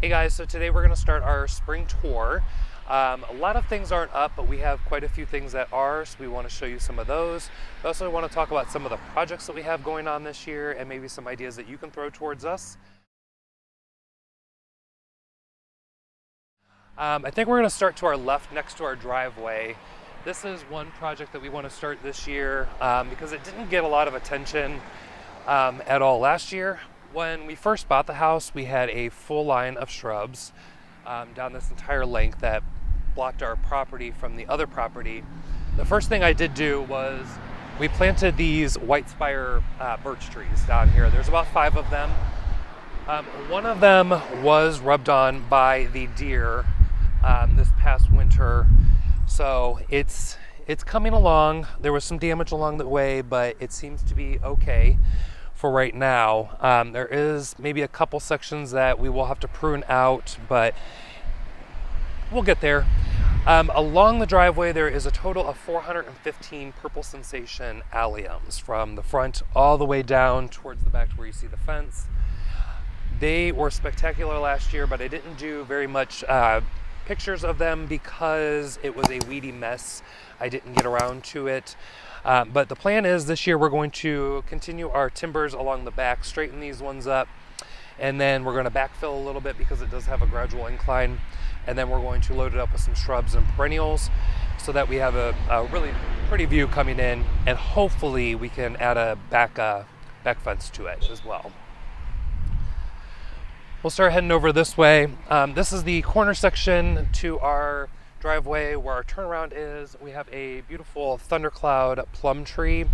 Hey guys, so today we're going to start our spring tour. A lot of things aren't up, but we have quite a few things that are, so we want to show you some of those. We also want to talk about some of the projects that we have going on this year and maybe some ideas that you can throw towards us. I think we're going to start to our left next to our driveway. This is one project that we want to start this year because it didn't get a lot of attention at all last year. When we first bought the house, we had a full line of shrubs down this entire length that blocked our property from the other property. The first thing I did do was we planted these white spire birch trees down here. There's about 5 of them. One of them was rubbed on by the deer this past winter, so it's coming along. There was some damage along the way, but it seems to be okay for right now. There is maybe a couple sections that we will have to prune out, but we'll get there. Along the driveway, there is a total of 415 purple sensation alliums from the front all the way down towards the back to where you see the fence. They were spectacular last year, but I didn't do very much pictures of them because it was a weedy mess. I didn't get around to it. But the plan is this year we're going to continue our timbers along the back, straighten these ones up, and then we're going to backfill a little bit because it does have a gradual incline, and then we're going to load it up with some shrubs and perennials so that we have a really pretty view coming in, and hopefully we can add a back fence to it as well. We'll start heading over this way. This is the corner section to our driveway where our turnaround is. We have a beautiful thundercloud plum tree.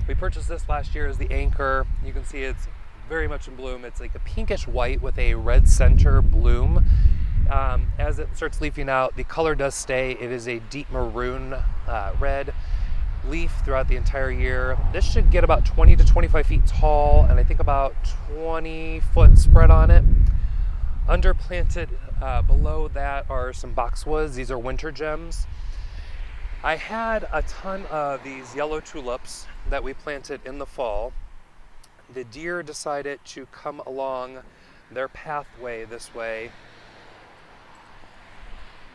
We purchased this last year as the anchor. You can see it's very much in bloom. It's like a pinkish white with a red center bloom. As it starts leafing out, the color does stay. It is a deep maroon red leaf throughout the entire year. This should get about 20 to 25 feet tall, and I think about 20-foot spread on it. Underplanted below that are some boxwoods. These are winter gems. I had a ton of these yellow tulips that we planted in the fall. The deer decided to come along their pathway this way,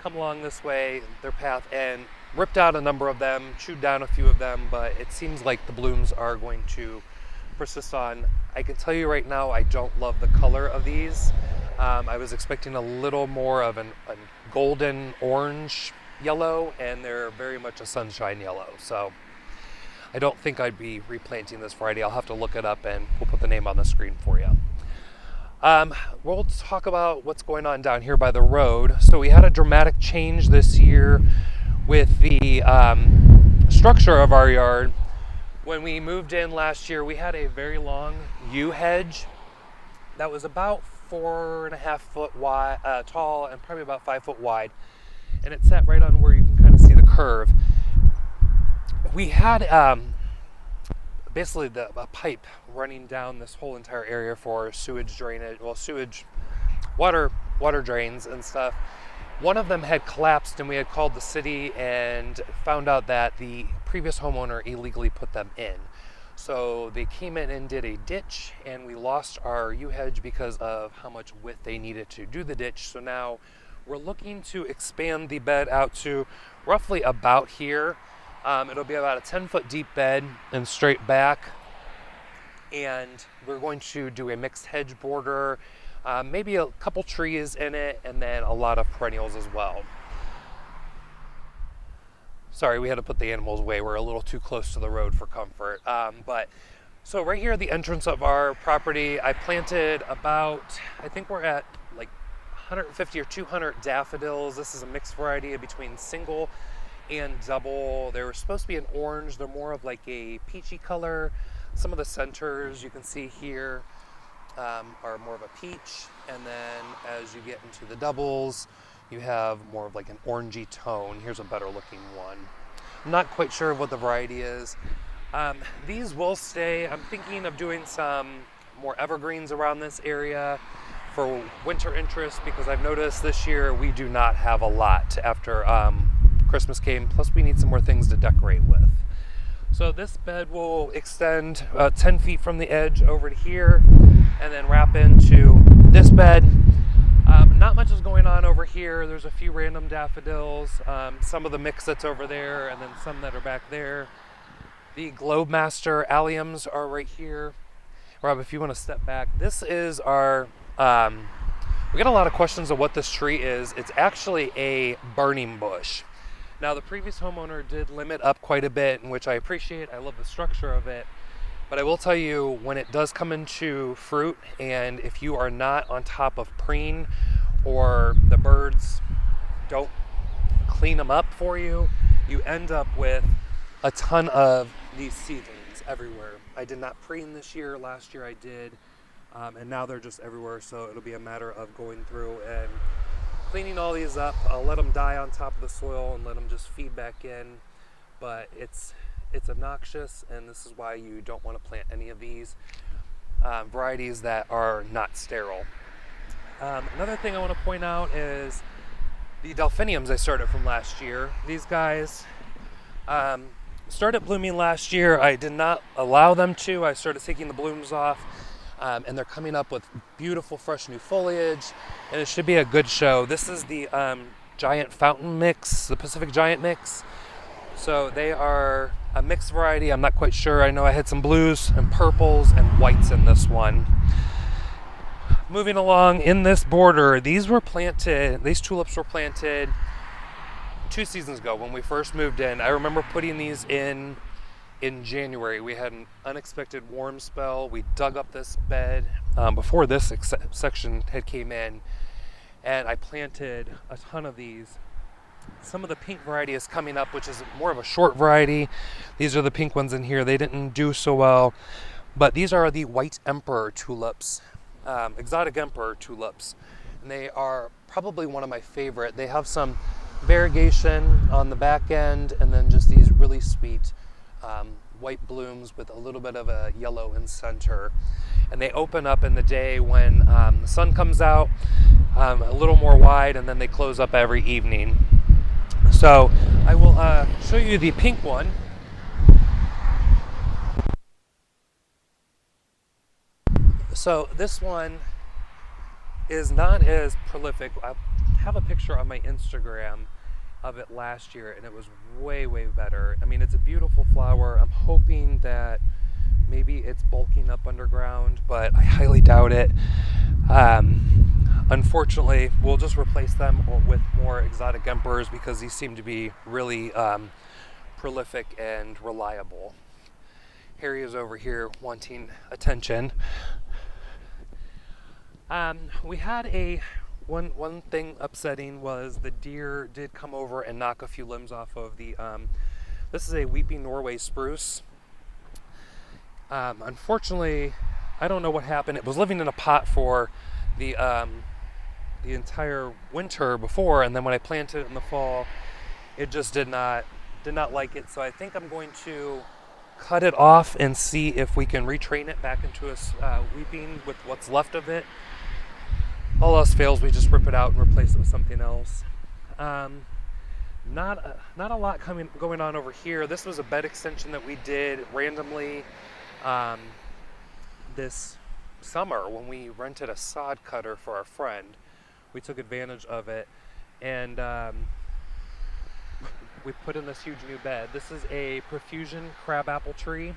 their path, and ripped out a number of them, chewed down a few of them, but it seems like the blooms are going to persist on. I can tell you right now, I don't love the color of these. I was expecting a little more of a golden orange yellow, and they're very much a sunshine yellow. So I don't think I'd be replanting this variety. I'll have to look it up and we'll put the name on the screen for you. We'll talk about what's going on down here by the road. So we had a dramatic change this year with the structure of our yard. When we moved in last year, we had a very long yew hedge that was about 4.5 foot wide, tall, and probably about 5 foot wide, and it sat right on where you can kind of see the curve. We had basically a pipe running down this whole entire area for sewage drainage, water drains and stuff. One of them had collapsed, and we had called the city and found out that the previous homeowner illegally put them in. So they came in and did a ditch, and we lost our yew hedge because of how much width they needed to do the ditch. So now we're looking to expand the bed out to roughly about here. It'll be about a 10-foot deep bed and straight back. And we're going to do a mixed hedge border, maybe a couple trees in it, and then a lot of perennials as well. Sorry, we had to put the animals away. We're a little too close to the road for comfort. So right here at the entrance of our property, I planted about, I think we're at like 150 or 200 daffodils. This is a mixed variety between single and double. They were supposed to be an orange. They're more of like a peachy color. Some of the centers you can see here are more of a peach. And then as you get into the doubles, you have more of like an orangey tone. Here's a better looking one. I'm not quite sure what the variety is. These will stay. I'm thinking of doing some more evergreens around this area for winter interest, because I've noticed this year we do not have a lot after Christmas came. Plus we need some more things to decorate with. So this bed will extend 10 feet from the edge over to here and then wrap into this bed. Not here, there's a few random daffodils, some of the mix that's over there, and then some that are back there. The Globemaster alliums are right here. Rob, if you want to step back, this is our, we get a lot of questions of what this tree is. It's actually a burning bush. Now, the previous homeowner did limit up quite a bit, in which I appreciate. I love the structure of it. But I will tell you, when it does come into fruit, and if you are not on top of preen, or the birds don't clean them up for you, you end up with a ton of these seedlings everywhere. I did not preen this year. Last year I did. And now they're just everywhere. So it'll be a matter of going through and cleaning all these up. I'll let them die on top of the soil and let them just feed back in. But it's obnoxious, and this is why you don't want to plant any of these varieties that are not sterile. Another thing I want to point out is the delphiniums I started from last year. These guys started blooming last year. I did not allow them to. I started taking the blooms off, and they're coming up with beautiful fresh new foliage, and it should be a good show. This is the giant fountain mix, the Pacific Giant mix. So they are a mixed variety. I'm not quite sure. I know I had some blues and purples and whites in this one. Moving along in this border, these tulips were planted 2 seasons ago when we first moved in. I remember putting these in January. We had an unexpected warm spell. We dug up this bed before this section had came in, and I planted a ton of these. Some of the pink variety is coming up, which is more of a short variety. These are the pink ones in here. They didn't do so well, but these are the white emperor tulips, exotic emperor tulips, and they are probably one of my favorite. They have some variegation on the back end, and then just these really sweet white blooms with a little bit of a yellow in center. And they open up in the day when the sun comes out, a little more wide, and then they close up every evening. So I will show you the pink one. So this one is not as prolific. I have a picture on my Instagram of it last year, and it was way better. I mean, it's a beautiful flower. I'm hoping that maybe it's bulking up underground, but I highly doubt it. Unfortunately, we'll just replace them with more exotic emperors because these seem to be really prolific and reliable. Harry is over here wanting attention. We had one thing upsetting was the deer did come over and knock a few limbs off of the, this is a weeping Norway spruce. Unfortunately, I don't know what happened. It was living in a pot for the entire winter before, and then when I planted it in the fall, it just did not like it. So I think I'm going to cut it off and see if we can retrain it back into a weeping with what's left of it. All else fails, we just rip it out and replace it with something else. Not a lot going on over here. This was a bed extension that we did randomly this summer when we rented a sod cutter for our friend. We took advantage of it, and we put in this huge new bed. This is a profusion crabapple tree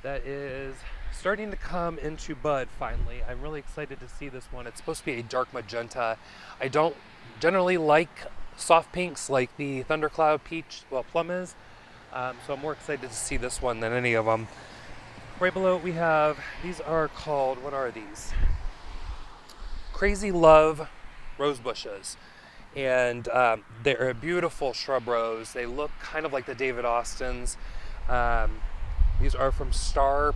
that is starting to come into bud finally. I'm really excited to see this one. It's supposed to be a dark magenta. I don't generally like soft pinks like the thundercloud peach, well, plum is, so I'm more excited to see this one than any of them. Right below it we have, these are called, what are these? Crazy Love rose bushes. And they're a beautiful shrub rose. They look kind of like the David Austins. These are from Star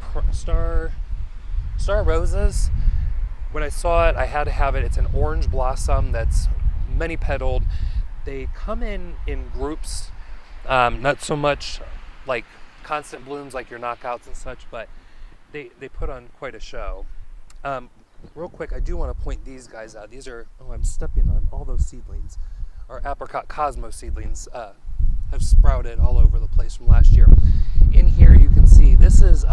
Roses. When I saw it, I had to have it. It's an orange blossom that's many petaled. They come in groups, not so much like constant blooms like your knockouts and such, but they put on quite a show. Real quick, I do want to point these guys out. These are, I'm stepping on all those seedlings. Our apricot Cosmo seedlings have sprouted all over the place from last year. In here you can see, this is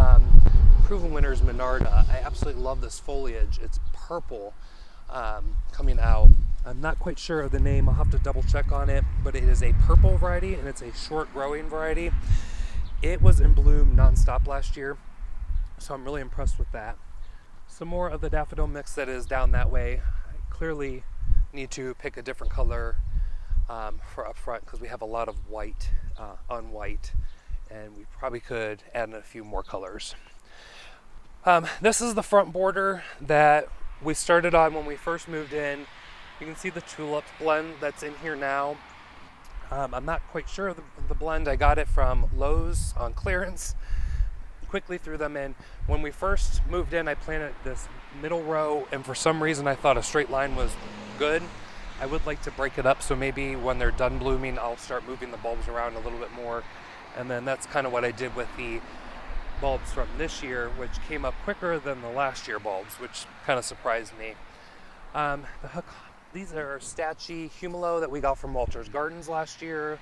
Proven Winners Monarda. I absolutely love this foliage. It's purple coming out. I'm not quite sure of the name. I'll have to double check on it, but it is a purple variety and it's a short growing variety. It was in bloom nonstop last year, so I'm really impressed with that. Some more of the daffodil mix that is down that way. I clearly need to pick a different color for up front because we have a lot of white on white, and we probably could add in a few more colors. This is the front border that we started on when we first moved in. You can see the tulip blend that's in here now. I'm not quite sure of the blend. I got it from Lowe's on clearance. Quickly threw them in. When we first moved in, I planted this middle row, and for some reason I thought a straight line was good. I would like to break it up, so maybe when they're done blooming, I'll start moving the bulbs around a little bit more. And then that's kind of what I did with the bulbs from this year, which came up quicker than the last year bulbs, which kind of surprised me. These are Stachy Humilo that we got from Walter's Gardens last year.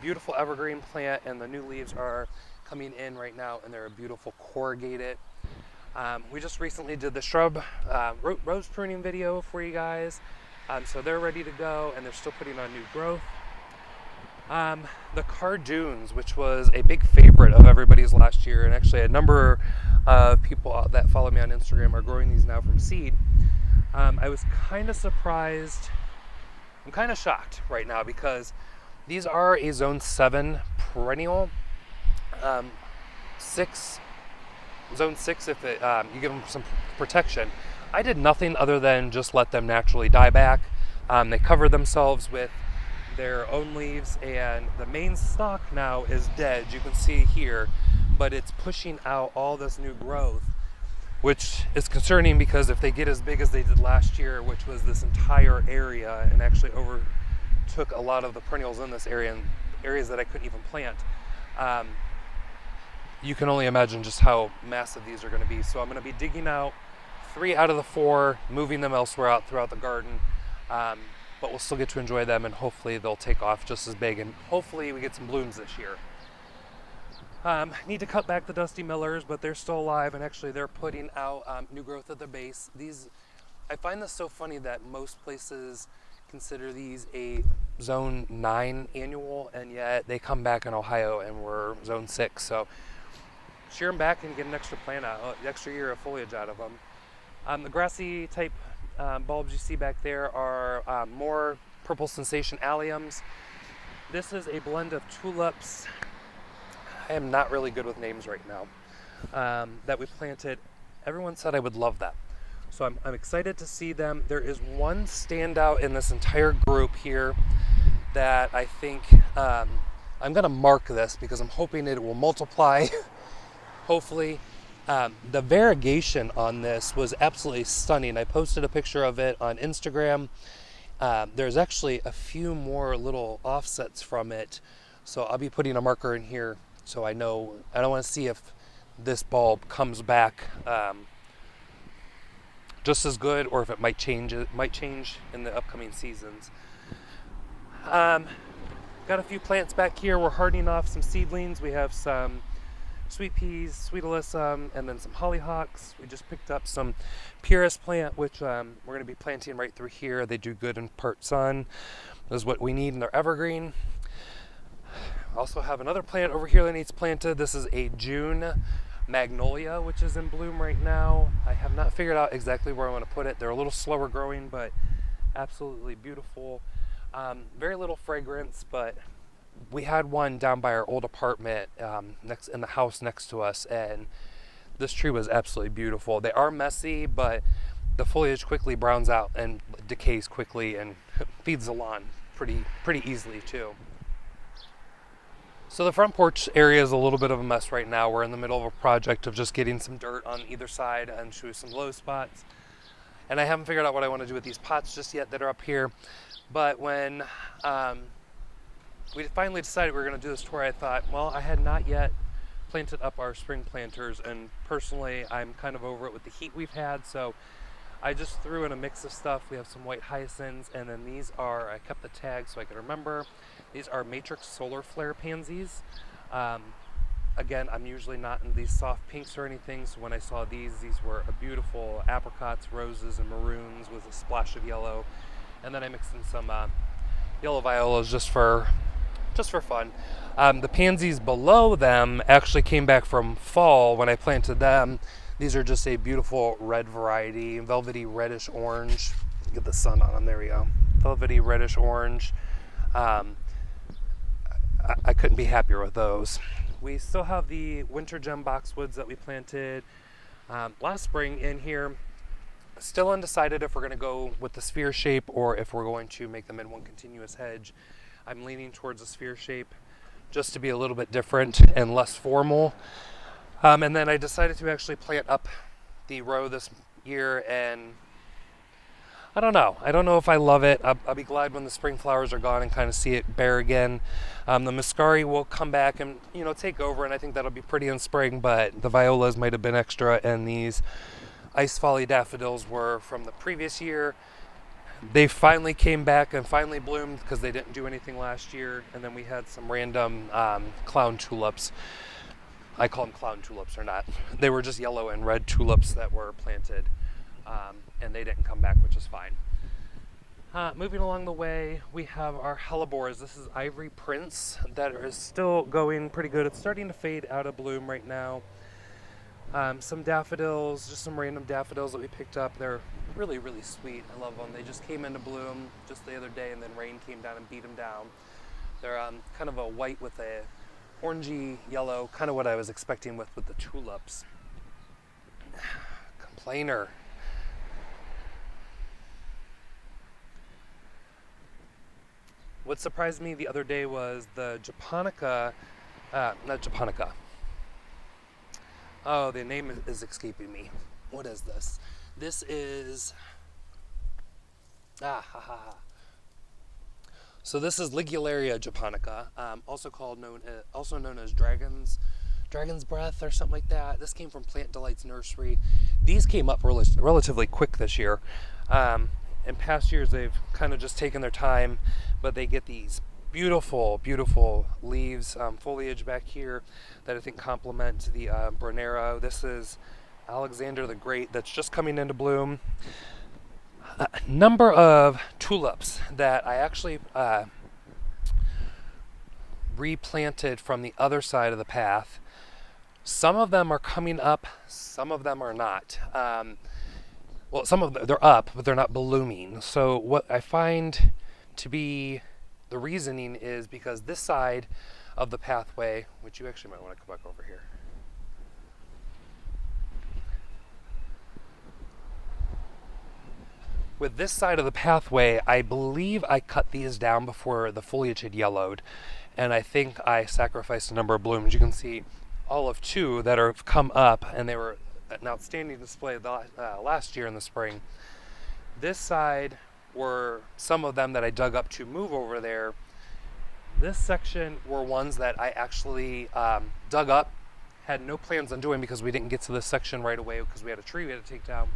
Beautiful evergreen plant, and the new leaves are coming in right now, and they're a beautiful corrugated. We just recently did the shrub rose pruning video for you guys, so they're ready to go, and they're still putting on new growth. The Cardoons, which was a big favorite of everybody's last year, and actually a number of people that follow me on Instagram are growing these now from seed. I was kind of surprised. I'm kind of shocked right now because these are a zone 7 perennial. Zone 6 if you give them some protection. I did nothing other than just let them naturally die back. They covered themselves with their own leaves, and the main stalk now is dead, you can see here, but it's pushing out all this new growth, which is concerning because if they get as big as they did last year, which was this entire area and actually overtook a lot of the perennials in this area and areas that I couldn't even plant, you can only imagine just how massive these are going to be. So I'm going to be digging out 3 out of the 4, moving them elsewhere out throughout the garden, but we'll still get to enjoy them, and hopefully they'll take off just as big, and hopefully we get some blooms this year. Need to cut back the Dusty Millers, but they're still alive, and actually they're putting out new growth at the base. I find this so funny that most places consider these a zone 9 annual, and yet they come back in Ohio and we're zone 6. So shear them back and get an extra plant out, extra year of foliage out of them. The grassy type bulbs you see back there are more Purple Sensation alliums. This is a blend of tulips. I am not really good with names right now. That we planted. Everyone said I would love that. So I'm excited to see them. There is one standout in this entire group here that I think I'm gonna mark this because I'm hoping it will multiply. Hopefully. The variegation on this was absolutely stunning. I posted a picture of it on Instagram. There's actually a few more little offsets from it, so I'll be putting a marker in here so I know. I don't want to see if this bulb comes back just as good, or if it might change. It might change in the upcoming seasons. Got a few plants back here. We're hardening off some seedlings. We have some sweet peas, sweet alyssum, and then some hollyhocks. We just picked up some purus plant, which we're going to be planting right through here. They do good in part sun. This is what we need, and they're evergreen. Also have another plant over here that needs planted. This is a June magnolia, which is in bloom right now. I have not figured out exactly where I want to put it. They're a little slower growing, but absolutely beautiful. Very little fragrance, but we had one down by our old apartment next in the house next to us, and this tree was absolutely beautiful. They are messy, but the foliage quickly browns out and decays quickly and feeds the lawn pretty easily too. So the front porch area is a little bit of a mess right now. We're in the middle of a project of just getting some dirt on either side and show some low spots. And I haven't figured out what I want to do with these pots just yet that are up here. But when we finally decided we were going to do this tour, I thought, well, I had not yet planted up our spring planters, and personally I'm kind of over it with the heat we've had, so I just threw in a mix of stuff. We have some white hyacinths, and then these are, I kept the tags so I could remember, these are matrix solar flare pansies. Again, I'm usually not in these soft pinks or anything, so when I saw these were a beautiful apricots, roses, and maroons with a splash of yellow. And then I mixed in some yellow violas just for fun. The pansies below them actually came back from fall when I planted them. These are just a beautiful red variety, velvety reddish orange. Get the sun on them, there we go. Velvety reddish orange. I couldn't be happier with those. We still have the winter gem boxwoods that we planted last spring in here. Still undecided if we're going to go with the sphere shape or if we're going to make them in one continuous hedge. I'm leaning towards a sphere shape just to be a little bit different and less formal. And then I decided to actually plant up the row this year, and I don't know. I don't know if I love it. I'll be glad when the spring flowers are gone and kind of see it bare again. The muscari will come back and take over, and I think that'll be pretty in spring, but the violas might have been extra, and these ice folly daffodils were from the previous year. They finally came back and finally bloomed because they didn't do anything last year. And then we had some random clown tulips. I call them clown tulips, or not. They were just yellow and red tulips that were planted, and they didn't come back, which is fine. Moving along the way, we have our hellebores. This is Ivory Prince that is still going pretty good. It's starting to fade out of bloom right now. Some daffodils, just some random daffodils that we picked up. They're really, really sweet. I love them. They just came into bloom just the other day, and then rain came down and beat them down. They're kind of a white with a orangey yellow, kind of what I was expecting with the tulips. Complainer. What surprised me the other day was the japonica, not japonica. Oh, the name is escaping me. What is this? This is, So this is Ligularia japonica, also known as dragon's breath or something like that. This came from Plant Delight's nursery. These came up relatively quick this year. In past years, they've kind of just taken their time, but they get these beautiful, beautiful leaves, foliage back here that I think complement the Bronero. This is Alexander the Great that's just coming into bloom. A number of tulips that I actually replanted from the other side of the path. Some of them are coming up, some of them are not. Well, some of them, they're up, but they're not blooming. So what I find to be the reasoning is because this side of the pathway, which you actually might want to come back over here. With this side of the pathway, I believe I cut these down before the foliage had yellowed, and I think I sacrificed a number of blooms. You can see all of two that have come up, and they were an outstanding display last year in the spring. This side were some of them that I dug up to move over there. This section were ones that I actually dug up, had no plans on doing because we didn't get to this section right away because we had a tree we had to take down.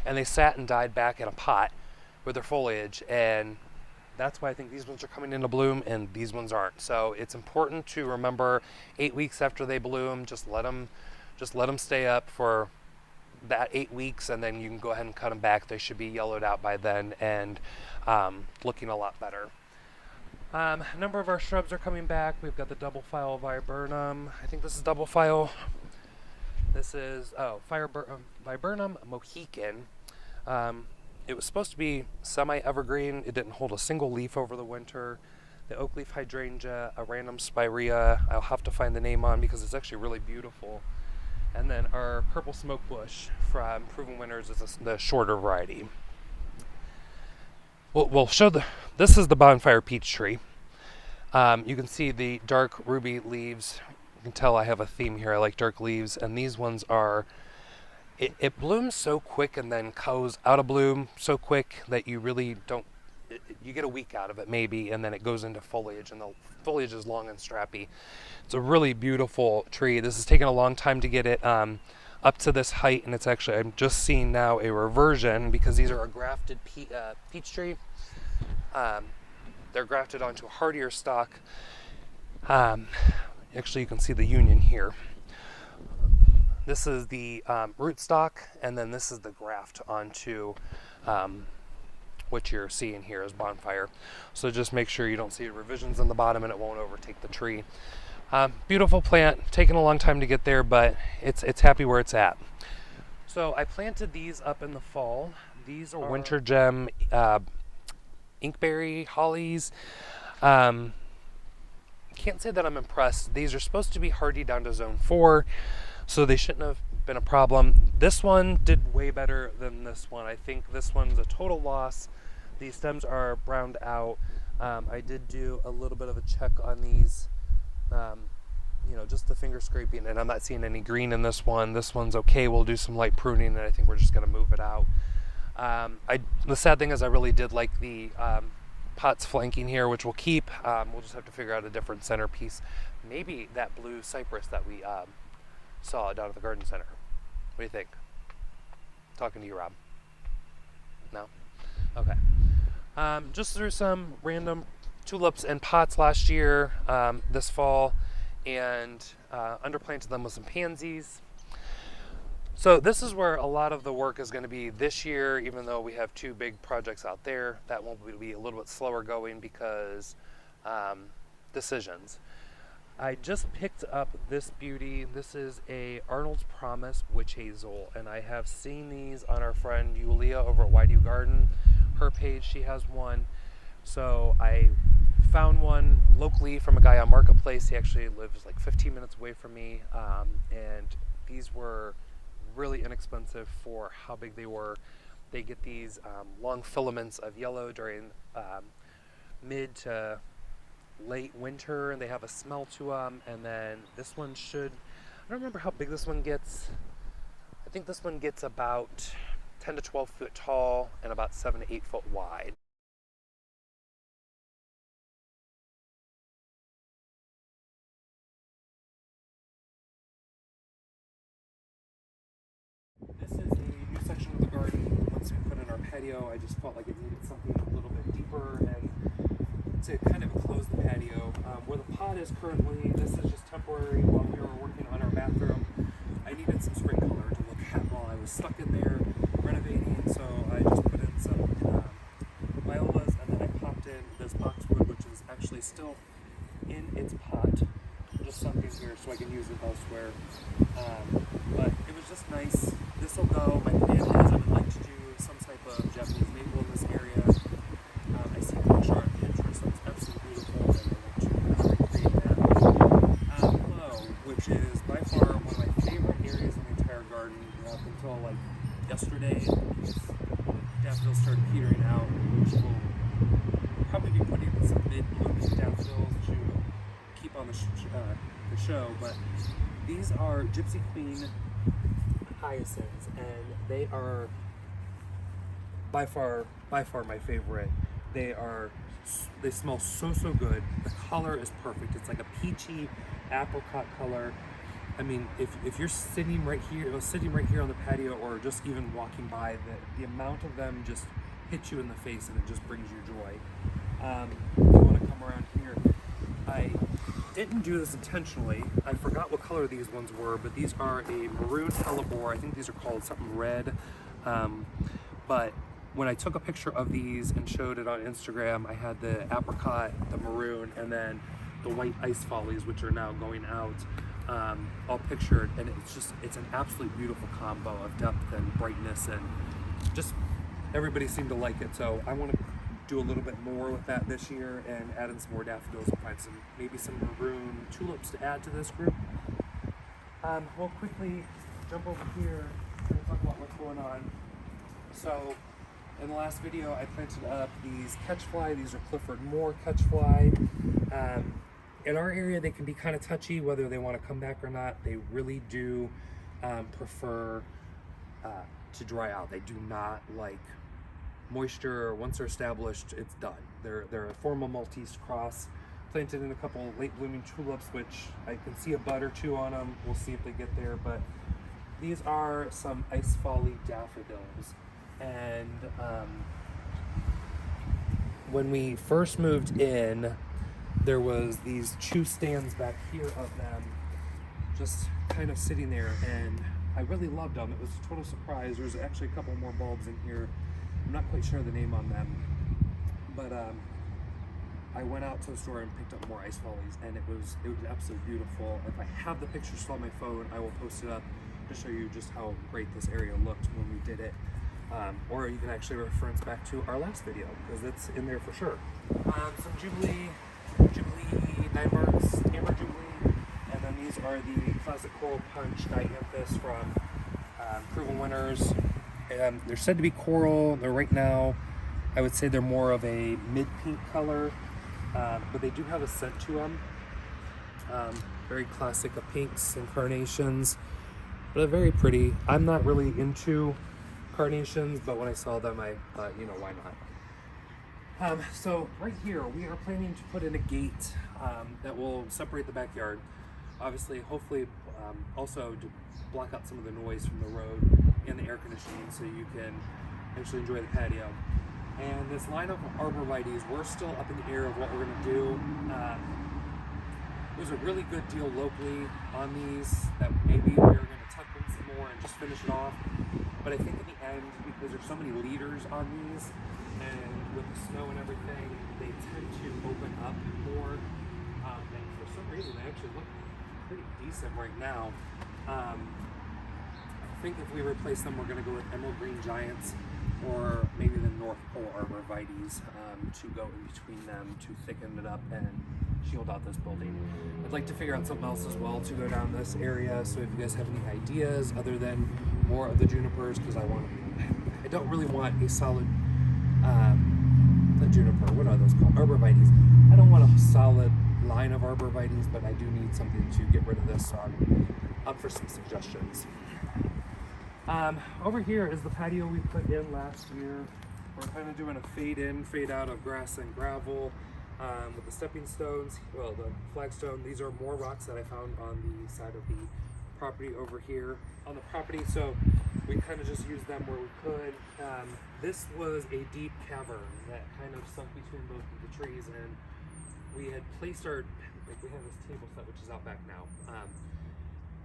And they sat and died back in a pot with their foliage, and that's why I think these ones are coming into bloom and these ones aren't. So it's important to remember 8 weeks after they bloom, just let them stay up for that 8 weeks, and then you can go ahead and cut them back. They should be yellowed out by then and looking a lot better. A number of our shrubs are coming back. We've got the double file viburnum. I think this is double file. This is viburnum mohican. It was supposed to be semi-evergreen. It didn't hold a single leaf over the winter. The oak leaf hydrangea, a random spirea. I'll have to find the name on because it's actually really beautiful. And then our purple smoke bush from Proven Winners is the shorter variety. We'll show this is the bonfire peach tree. You can see the dark ruby leaves. You can tell I have a theme here. I like dark leaves, and these ones are, it blooms so quick and then goes out of bloom so quick that you really don't, you get a week out of it maybe, and then it goes into foliage, and the foliage is long and strappy. It's a really beautiful tree. This has taken a long time to get it up to this height, and it's actually, I'm just seeing now a reversion because these are a grafted peach tree. They're grafted onto a hardier stock. Actually, you can see the union here. This is the root stock, and then this is the graft onto which you're seeing here is bonfire. So just make sure you don't see revisions on the bottom and it won't overtake the tree. Beautiful plant, taking a long time to get there, but it's happy where it's at. So I planted these up in the fall. These are winter gem inkberry hollies. Can't say that I'm impressed. These are supposed to be hardy down to zone 4, so they shouldn't have been a problem. This one did way better than this one. I think this one's a total loss. These stems are browned out. I did do a little bit of a check on these, you know, just the finger scraping, and I'm not seeing any green in this one. This one's okay. We'll do some light pruning, and I think we're just going to move it out. The sad thing is I really did like the pots flanking here, which we'll keep. We'll just have to figure out a different centerpiece. Maybe that blue cypress that we saw down at the garden center. What do you think? Talking to you, Rob. No? Okay. Just threw some random tulips in pots last year, this fall, and underplanted them with some pansies. So this is where a lot of the work is going to be this year, even though we have 2 big projects out there. That will be a little bit slower going because decisions. I just picked up this beauty. This is a Arnold's Promise witch hazel, and I have seen these on our friend Yulia over at Why Do You Garden. Her page, she has one. So I found one locally from a guy on Marketplace. He actually lives like 15 minutes away from me, and these were really inexpensive for how big they were. They get these long filaments of yellow during mid to late winter, and they have a smell to them. And then this one should, I don't remember how big this one gets. I think this one gets about 10 to 12 foot tall and about 7 to 8 foot wide. This is a new section of the garden. Once we put in our patio, I just felt like it needed something a little bit deeper and to kind of close the patio. Where the pot is currently, this is just temporary while we were working on our bathroom. I needed some spring color to look at while I was stuck in there renovating, so I just put in some violas, and then I popped in this boxwood, which is actually still in its pot. Just something here so I can use it elsewhere. But it was just nice. This will go. My plan is I would like to do some type of Japanese maple in this area. I see the picture on Pinterest that's absolutely beautiful, and I want to recreate that. Hello, which is by far one of my favorite areas in the entire garden. Up until like yesterday, daffodils started petering out, which will probably be putting in some mid-blooming daffodils to keep on the show. But these are Gypsy Queen hyacinths, and they are by far my favorite. They smell so good. The color is perfect. It's like a peachy apricot color. I mean, if you're sitting right here on the patio, or just even walking by, the amount of them just hit you in the face, and it just brings you joy. If you want to come around here, I didn't do this intentionally. I forgot what color these ones were, but these are a maroon hellebore. I think these are called something red. But when I took a picture of these and showed it on Instagram, I had the apricot, the maroon, and then the white ice follies, which are now going out, all pictured. And it's an absolutely beautiful combo of depth and brightness, and just everybody seemed to like it. So I want to do a little bit more with that this year and add in some more daffodils and find maybe some maroon tulips to add to this group. We'll quickly jump over here and talk about what's going on. So in the last video, I planted up these catchfly. These are Clifford Moore catchfly. In our area, they can be kind of touchy whether they want to come back or not. They really do prefer to dry out. They do not like moisture. Once they're established, it's done. They're a formal Maltese cross, planted in a couple late blooming tulips, which I can see a bud or two on them. We'll see if they get there, but these are some ice folly daffodils. And when we first moved in, there was these 2 stands back here of them just kind of sitting there, and I really loved them. It was a total surprise. There's actually a couple more bulbs in here. I'm not quite sure the name on them, but I went out to the store and picked up more ice lollies, and it was absolutely beautiful. If I have the picture still on my phone, I will post it up to show you just how great this area looked when we did it. Or you can actually reference back to our last video, because it's in there for sure. Some Jubilee 9 marks, Amber Jubilee, and then these are the classic Coral Punch dianthus from Proven Winners. They're said to be coral. They're right now, I would say they're more of a mid-pink color, but they do have a scent to them. Very classic of pinks and carnations, but they're very pretty. I'm not really into carnations, but when I saw them, I thought, you know, why not? So right here, we are planning to put in a gate that will separate the backyard. Obviously, hopefully, also to block out some of the noise from the road and the air conditioning, so you can actually enjoy the patio. And this line of Arborvitaes, we're still up in the air of what we're going to do. There's a really good deal locally on these that maybe we're going to tuck in some more and just finish it off. But I think in the end, because there's so many leaders on these, and with the snow and everything, they tend to open up more. And for some reason, they actually look pretty decent right now. I think if we replace them, we're going to go with Emerald Green Giants, or maybe the North Pole Arborvitaes to go in between them to thicken it up and shield out this building. I'd like to figure out something else as well to go down this area, so if you guys have any ideas other than more of the junipers, because I don't really want a solid the juniper, what are those called? Arborvitaes. I don't want a solid line of Arborvitaes, but I do need something to get rid of this, so I'm up for some suggestions. Over here is the patio we put in last year. We're kind of doing a fade in, fade out of grass and gravel with the stepping stones, well, the flagstone. These are more rocks that I found on the side of the property over here on the property, so we kind of just used them where we could. This was a deep cavern that kind of sunk between both of the trees, and we had placed our, like, we have this table set which is out back now,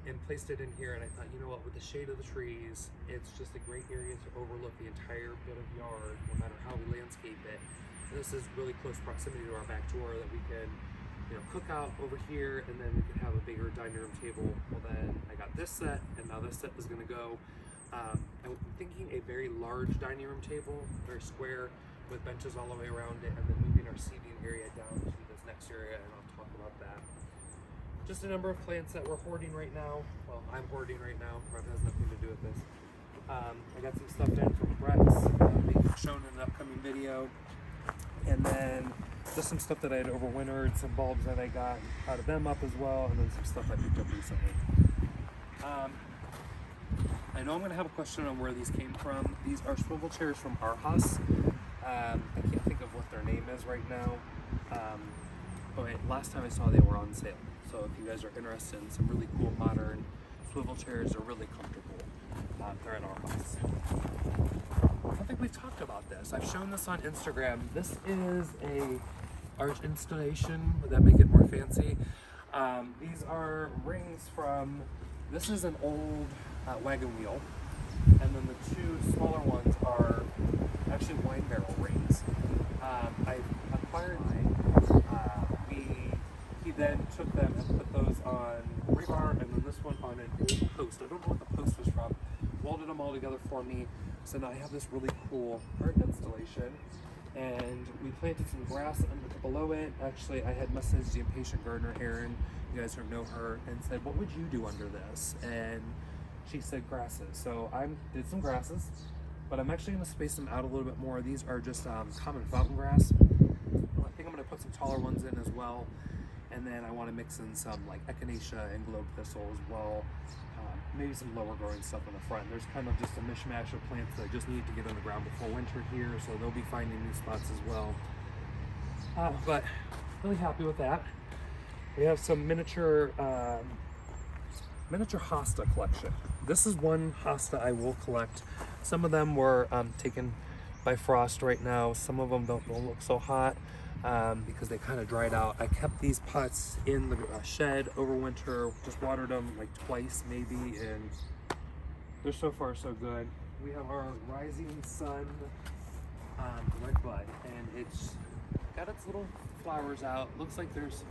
and placed it in here, and I thought, you know what, with the shade of the trees, it's just a great area to overlook the entire bit of yard, no matter how we landscape it. And this is really close proximity to our back door that we can, you know, cook out over here, and then we can have a bigger dining room table. Well, then I got this set, and now this set is going to go. I'm thinking a very large dining room table, very square, with benches all the way around it, and then moving our seating area down to this next area, and I'll talk about that. Just a number of plants that we're hoarding right now. Well, I'm hoarding right now. Rob has nothing to do with this. I got some stuff in from Brett's, being shown in an upcoming video. And then just some stuff that I had overwintered, some bulbs that I got out of them up as well, and then some stuff I picked up recently. I know I'm going to have a question on where these came from. These are swivel chairs from Hosta. I can't think of what their name is right now. But last time I saw they were on sale. So if you guys are interested in some really cool modern swivel chairs, they're really comfortable. They're at Hosta. I don't think we've talked about this. I've shown this on Instagram. This is a arch installation that make it more fancy. These are rings from, this is an old wagon wheel, and then the two smaller ones are actually wine barrel rings. I acquired he then took them and put those on rebar, and then this one on an old post. I don't know what the post was from. Welded them all together for me. So now I have this really cool art installation, and we planted some grass below it. Actually, I had messaged the impatient gardener, Erin, you guys know her, and said, what would you do under this? And she said grasses. So I did some grasses, but I'm actually going to space them out a little bit more. These are just common fountain grass. I think I'm going to put some taller ones in as well. And then I want to mix in some like echinacea and globe thistle as well. Maybe some lower growing stuff in the front. There's kind of just a mishmash of plants that just need to get on the ground before winter here, so they'll be finding new spots as well. But really happy with that. We have some miniature Hosta collection. This is one Hosta I will collect. Some of them were taken by frost right now. Some of them don't look so hot because they kind of dried out. I kept these pots in the shed over winter, just watered them like twice maybe, and they're so far so good. We have our Rising Sun redbud, and it's got its little flowers out. Looks like there's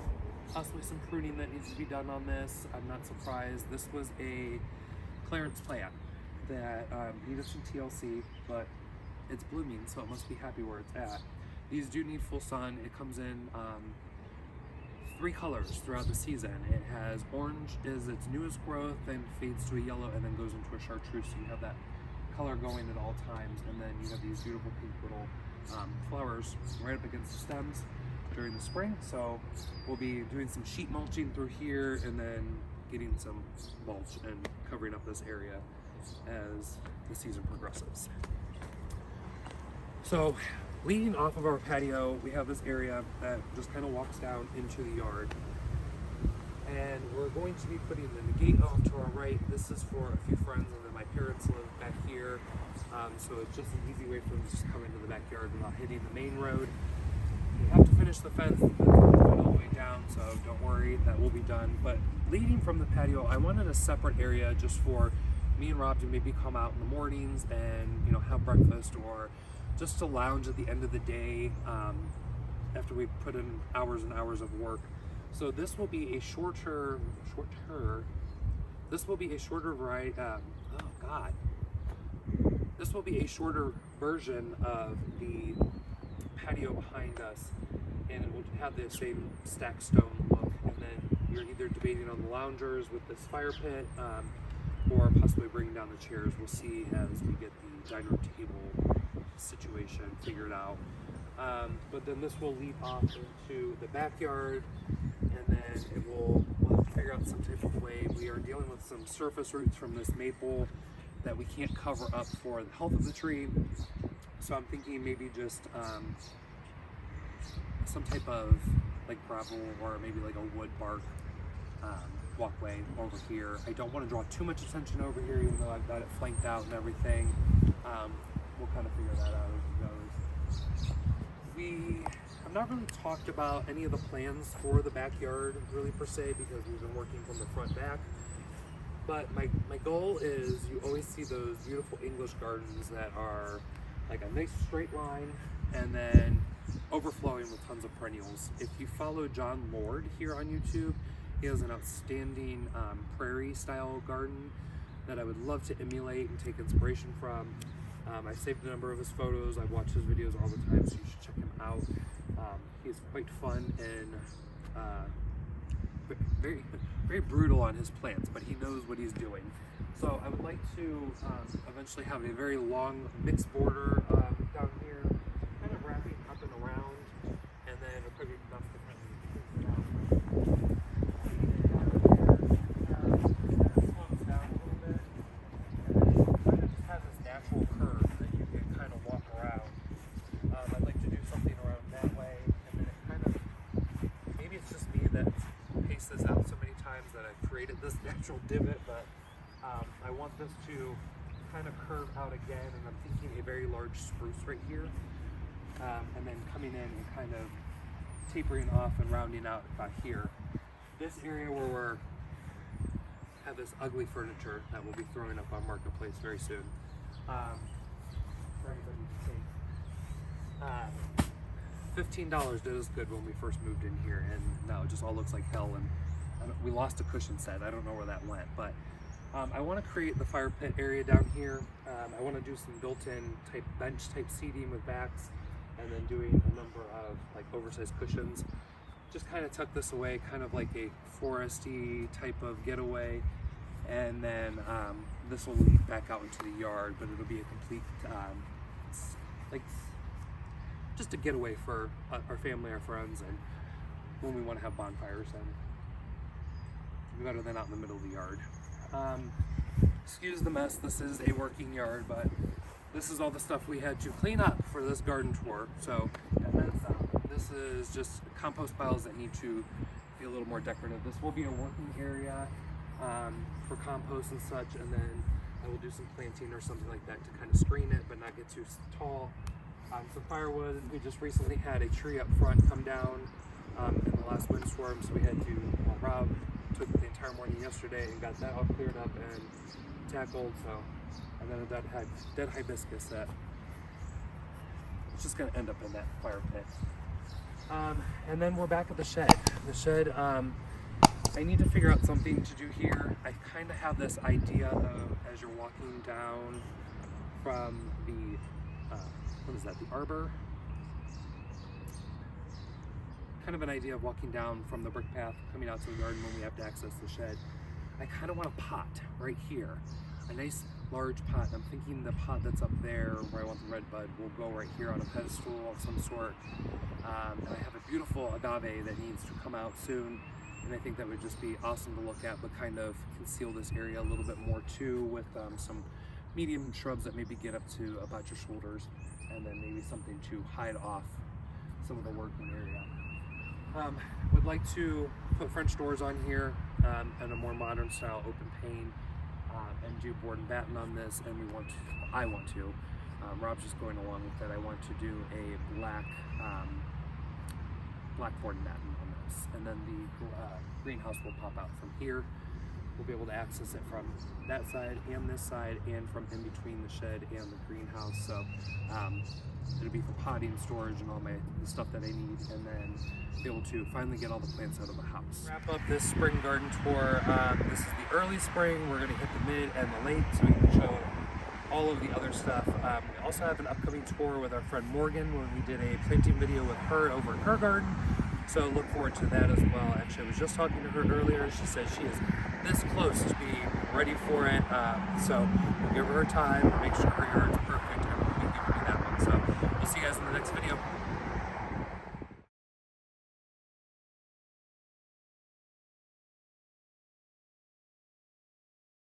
possibly some pruning that needs to be done on this. I'm not surprised. This was a clearance plant that needed some TLC, but it's blooming, so it must be happy where it's at. These do need full sun. It comes in 3 colors throughout the season. It has orange is its newest growth, then fades to a yellow, and then goes into a chartreuse. So you have that color going at all times, and then you have these beautiful pink little flowers right up against the stems during the spring. So we'll be doing some sheet mulching through here, and then getting some mulch and covering up this area as the season progresses. So leading off of our patio, we have this area that just kind of walks down into the yard. And we're going to be putting the gate off to our right. This is for a few friends, and then my parents live back here. So it's just an easy way for them to just come into the backyard without hitting the main road. We have to finish the fence all the way down, so don't worry, that will be done. But leading from the patio, I wanted a separate area just for me and Rob to maybe come out in the mornings and, you know, have breakfast, or just to lounge at the end of the day after we put in hours and hours of work. So this will be a shorter variety. This will be a shorter version of the patio behind us, and it will have the same stacked stone look. And then you're either debating on the loungers with this fire pit, or possibly bringing down the chairs. We'll see as we get the dining table situation figured out. But then this will lead off into the backyard, and then we'll have to figure out some type of way. We are dealing with some surface roots from this maple that we can't cover up for the health of the tree. So I'm thinking maybe just some type of like gravel, or maybe like a wood bark walkway over here. I don't want to draw too much attention over here, even though I've got it flanked out and everything. We'll kind of figure that out as it goes. We have not really talked about any of the plans for the backyard really per se, because we've been working from the front back. But my goal is, you always see those beautiful English gardens that are like a nice straight line and then overflowing with tons of perennials. If you follow John Lord here on YouTube, he has an outstanding prairie style garden that I would love to emulate and take inspiration from. I saved a number of his photos. I watch his videos all the time, so you should check him out. He's quite fun and very, very brutal on his plants, but he knows what he's doing. So I would like to eventually have a very long mixed border down here, kind of wrapping up and around, and then it'll probably be enough to kind of down. Slopes down a little bit, and then it kind of just has this natural curve that you can kind of walk around. I'd like to do something around that way, and then it kind of, maybe it's just me that paced this out so many times that I've created this natural divot, but I want this to kind of curve out again, and I'm thinking a very large spruce right here, and then coming in and kind of tapering off and rounding out about here. This area where we're have this ugly furniture that we'll be throwing up on Marketplace very soon. For anybody to take. $15 did us good when we first moved in here, and now it just all looks like hell, and we lost a cushion set. I don't know where that went, but I want to create the fire pit area down here. I want to do some built-in type bench type seating with backs, and then doing a number of like oversized cushions. Just kind of tuck this away, kind of like a foresty type of getaway, and then this will lead back out into the yard, but it'll be a complete like just a getaway for our family, our friends, and when we want to have bonfires, and better than out in the middle of the yard. Excuse the mess, this is a working yard, but this is all the stuff we had to clean up for this garden tour. So, and then this is just compost piles that need to be a little more decorative. This will be a working area for compost and such, and then I will do some planting or something like that to kind of screen it but not get too tall. Some firewood. We just recently had a tree up front come down in the last windstorm, so we had to, Rob took the entire morning yesterday and got that all cleared up and tackled. So, and then a dead hibiscus that it's just going to end up in that fire pit. And then we're back at the shed. The shed, I need to figure out something to do here. I kind of have this idea of, as you're walking down from the, what is that, the arbor? Kind of an idea of walking down from the brick path, coming out to the garden when we have to access the shed. I kind of want a pot right here, a nice large pot. I'm thinking the pot that's up there where I want the redbud will go right here on a pedestal of some sort. And I have a beautiful agave that needs to come out soon, and I think that would just be awesome to look at, but kind of conceal this area a little bit more too, with some medium shrubs that maybe get up to about your shoulders, and then maybe something to hide off some of the working area. Would like to put French doors on here, and a more modern style open pane, and do board and batten on this, and I want to, Rob's just going along with it, I want to do a black board and batten on this, and then the greenhouse will pop out from here. We'll be able to access it from that side and this side, and from in between the shed and the greenhouse. So it'll be for potting, storage, and all the stuff that I need, and then be able to finally get all the plants out of the house. Wrap up this spring garden tour. This is the early spring. We're going to hit the mid and the late, so we can show all of the other stuff. We also have an upcoming tour with our friend Morgan when we did a planting video with her over in her garden. So look forward to that as well. Actually, I was just talking to her earlier. She says she is this close to being ready for it. So we'll give her time, make sure her yard's perfect, and we'll be giving you that one. So we'll see you guys in the next video.